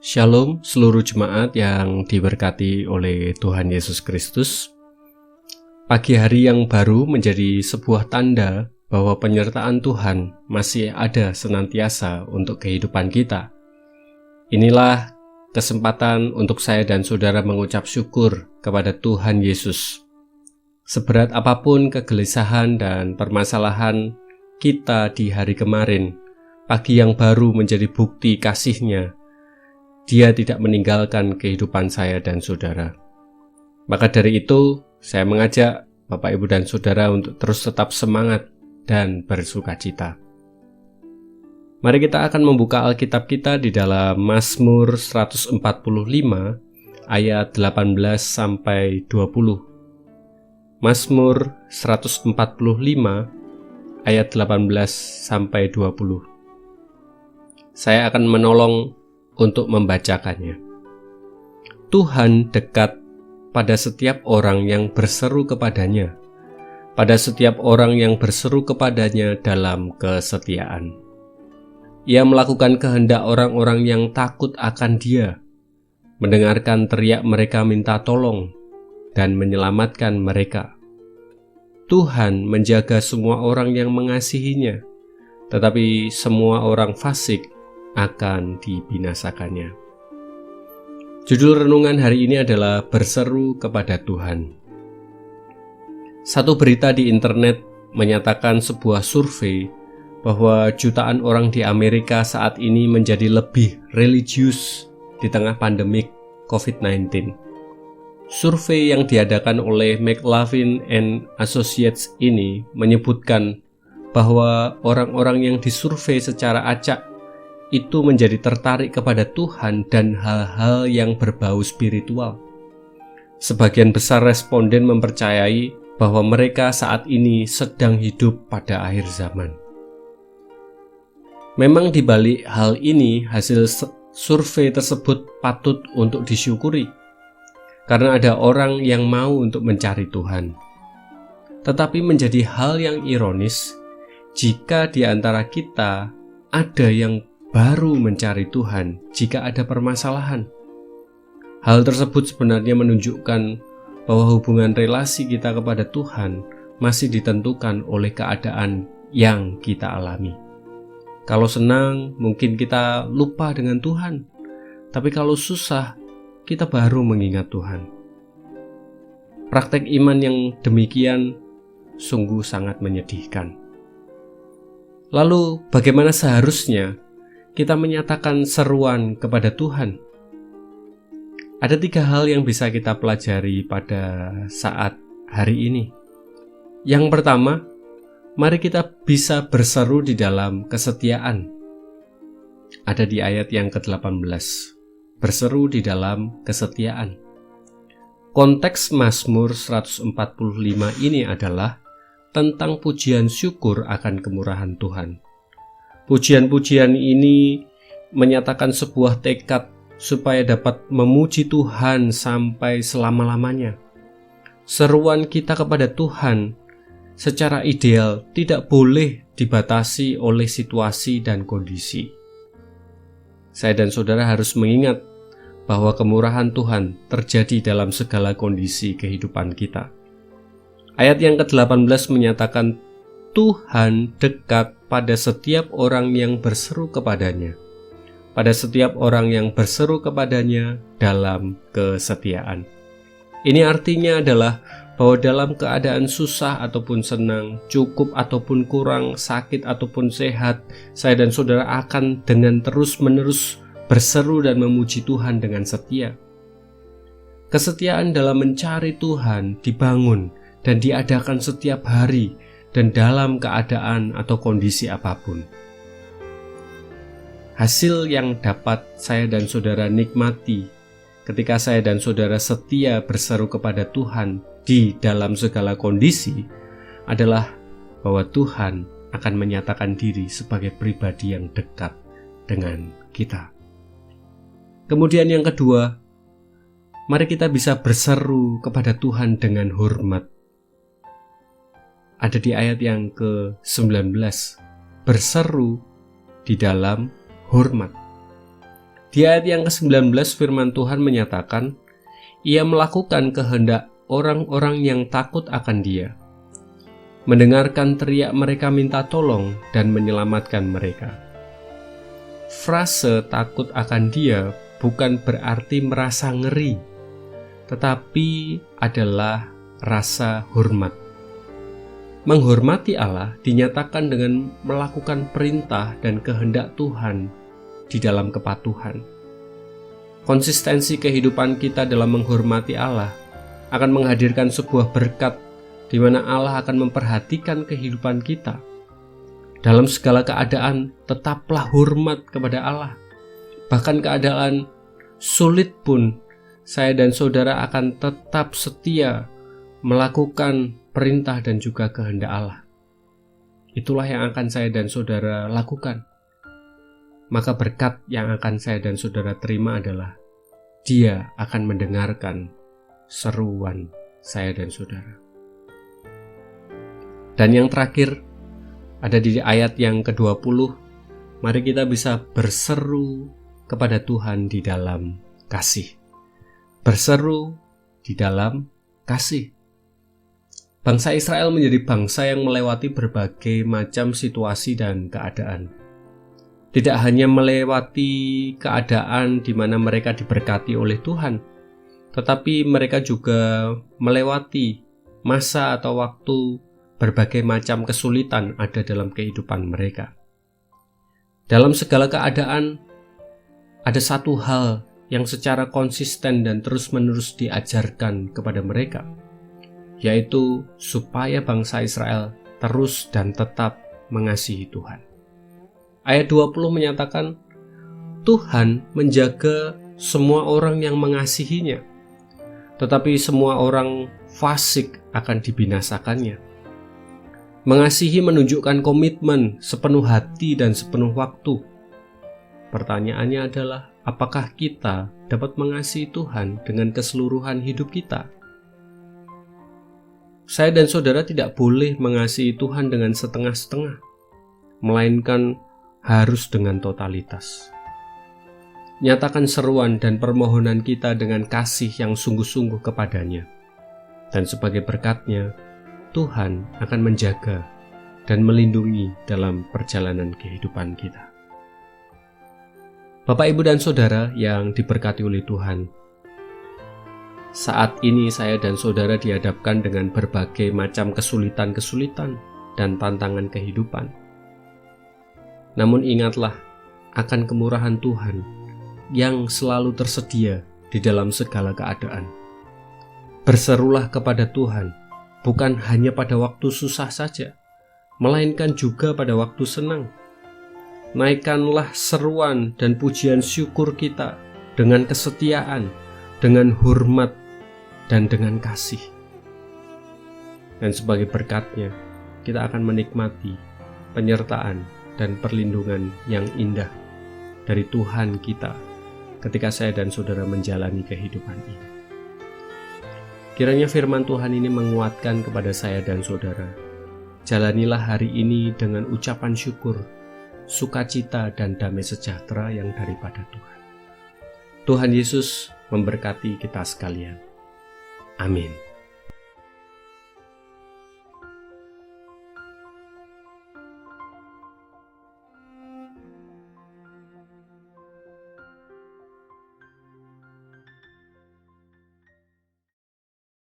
Shalom seluruh jemaat yang diberkati oleh Tuhan Yesus Kristus. Pagi hari yang baru menjadi sebuah tanda bahwa penyertaan Tuhan masih ada senantiasa untuk kehidupan kita. Inilah kesempatan untuk saya dan saudara mengucap syukur kepada Tuhan Yesus. Seberat apapun kegelisahan dan permasalahan kita di hari kemarin, pagi yang baru menjadi bukti kasih-Nya. Dia tidak meninggalkan kehidupan saya dan saudara. Maka dari itu, saya mengajak Bapak, Ibu, dan Saudara untuk terus tetap semangat dan bersukacita. Mari kita akan membuka Alkitab kita di dalam Mazmur 145 ayat 18 sampai 20. Mazmur 145 ayat 18 sampai 20. Saya akan menolong untuk membacakannya. Tuhan dekat pada setiap orang yang berseru kepadanya, pada setiap orang yang berseru kepadanya dalam kesetiaan. Ia melakukan kehendak orang-orang yang takut akan Dia, mendengarkan teriak mereka minta tolong, dan menyelamatkan mereka. Tuhan menjaga semua orang yang mengasihinya, tetapi semua orang fasik akan dibinasakannya. Judul renungan hari ini adalah Berseru kepada Tuhan. Satu berita di internet menyatakan sebuah survei bahwa jutaan orang di Amerika saat ini menjadi lebih religius di tengah pandemik COVID-19. Survei yang diadakan oleh McLaughlin and Associates ini menyebutkan bahwa orang-orang yang disurvei secara acak itu menjadi tertarik kepada Tuhan dan hal-hal yang berbau spiritual. Sebagian besar responden mempercayai bahwa mereka saat ini sedang hidup pada akhir zaman. Memang di balik hal ini, hasil survei tersebut patut untuk disyukuri, karena ada orang yang mau untuk mencari Tuhan. Tetapi menjadi hal yang ironis jika di antara kita ada yang baru mencari Tuhan jika ada permasalahan. Hal tersebut sebenarnya menunjukkan bahwa hubungan relasi kita kepada Tuhan masih ditentukan oleh keadaan yang kita alami. Kalau senang, mungkin kita lupa dengan Tuhan. Tapi kalau susah, kita baru mengingat Tuhan. Praktek iman yang demikian sungguh sangat menyedihkan. Lalu, bagaimana seharusnya kita menyatakan seruan kepada Tuhan? Ada 3 hal yang bisa kita pelajari pada saat hari ini. Yang pertama, mari kita bisa berseru di dalam kesetiaan. Ada di ayat yang ke-18. Berseru di dalam kesetiaan. Konteks Mazmur 145 ini adalah tentang pujian syukur akan kemurahan Tuhan. Pujian-pujian ini menyatakan sebuah tekad supaya dapat memuji Tuhan sampai selama-lamanya. Seruan kita kepada Tuhan secara ideal tidak boleh dibatasi oleh situasi dan kondisi. Saya dan saudara harus mengingat bahwa kemurahan Tuhan terjadi dalam segala kondisi kehidupan kita. Ayat yang ke-18 menyatakan Tuhan dekat pada setiap orang yang berseru kepadanya, pada setiap orang yang berseru kepadanya dalam kesetiaan. Ini artinya adalah bahwa dalam keadaan susah ataupun senang, cukup ataupun kurang, sakit ataupun sehat, saya dan saudara akan dengan terus-menerus berseru dan memuji Tuhan dengan setia. Kesetiaan dalam mencari Tuhan dibangun dan diadakan setiap hari dan dalam keadaan atau kondisi apapun. Hasil yang dapat saya dan saudara nikmati ketika saya dan saudara setia berseru kepada Tuhan di dalam segala kondisi adalah bahwa Tuhan akan menyatakan diri sebagai pribadi yang dekat dengan kita. Kemudian yang kedua, mari kita bisa berseru kepada Tuhan dengan hormat. Ada di ayat yang ke-19, berseru di dalam hormat. Di ayat yang ke-19 firman Tuhan menyatakan, Ia melakukan kehendak orang-orang yang takut akan Dia, mendengarkan teriak mereka minta tolong dan menyelamatkan mereka. Frase takut akan Dia bukan berarti merasa ngeri, tetapi adalah rasa hormat. Menghormati Allah dinyatakan dengan melakukan perintah dan kehendak Tuhan di dalam kepatuhan. Konsistensi kehidupan kita dalam menghormati Allah akan menghadirkan sebuah berkat di mana Allah akan memperhatikan kehidupan kita. Dalam segala keadaan, tetaplah hormat kepada Allah. Bahkan keadaan sulit pun, saya dan saudara akan tetap setia melakukan perintah dan juga kehendak Allah. Itulah yang akan saya dan saudara lakukan. Maka berkat yang akan saya dan saudara terima adalah Dia akan mendengarkan seruan saya dan saudara. Dan yang terakhir ada di ayat yang ke-20, mari kita bisa berseru kepada Tuhan di dalam kasih. Berseru di dalam kasih. Bangsa Israel menjadi bangsa yang melewati berbagai macam situasi dan keadaan. Tidak hanya melewati keadaan di mana mereka diberkati oleh Tuhan, tetapi mereka juga melewati masa atau waktu berbagai macam kesulitan ada dalam kehidupan mereka. Dalam segala keadaan, ada satu hal yang secara konsisten dan terus-menerus diajarkan kepada mereka, yaitu supaya bangsa Israel terus dan tetap mengasihi Tuhan. Ayat 20 menyatakan, Tuhan menjaga semua orang yang mengasihinya, tetapi semua orang fasik akan dibinasakannya. Mengasihi menunjukkan komitmen sepenuh hati dan sepenuh waktu. Pertanyaannya adalah, apakah kita dapat mengasihi Tuhan dengan keseluruhan hidup kita? Saya dan saudara tidak boleh mengasihi Tuhan dengan setengah-setengah, melainkan harus dengan totalitas. Nyatakan seruan dan permohonan kita dengan kasih yang sungguh-sungguh kepadanya. Dan sebagai berkatnya, Tuhan akan menjaga dan melindungi dalam perjalanan kehidupan kita. Bapak, Ibu, dan Saudara yang diberkati oleh Tuhan, saat ini saya dan saudara dihadapkan dengan berbagai macam kesulitan-kesulitan dan tantangan kehidupan. Namun ingatlah akan kemurahan Tuhan yang selalu tersedia di dalam segala keadaan. Berserulah kepada Tuhan, bukan hanya pada waktu susah saja, melainkan juga pada waktu senang. Naikkanlah seruan dan pujian syukur kita dengan kesetiaan, dengan hormat, dan dengan kasih. Dan sebagai berkatnya, kita akan menikmati penyertaan dan perlindungan yang indah dari Tuhan kita ketika saya dan saudara menjalani kehidupan ini. Kiranya firman Tuhan ini menguatkan kepada saya dan saudara. Jalanilah hari ini dengan ucapan syukur, sukacita dan damai sejahtera yang daripada Tuhan. Tuhan Yesus memberkati kita sekalian. Amin.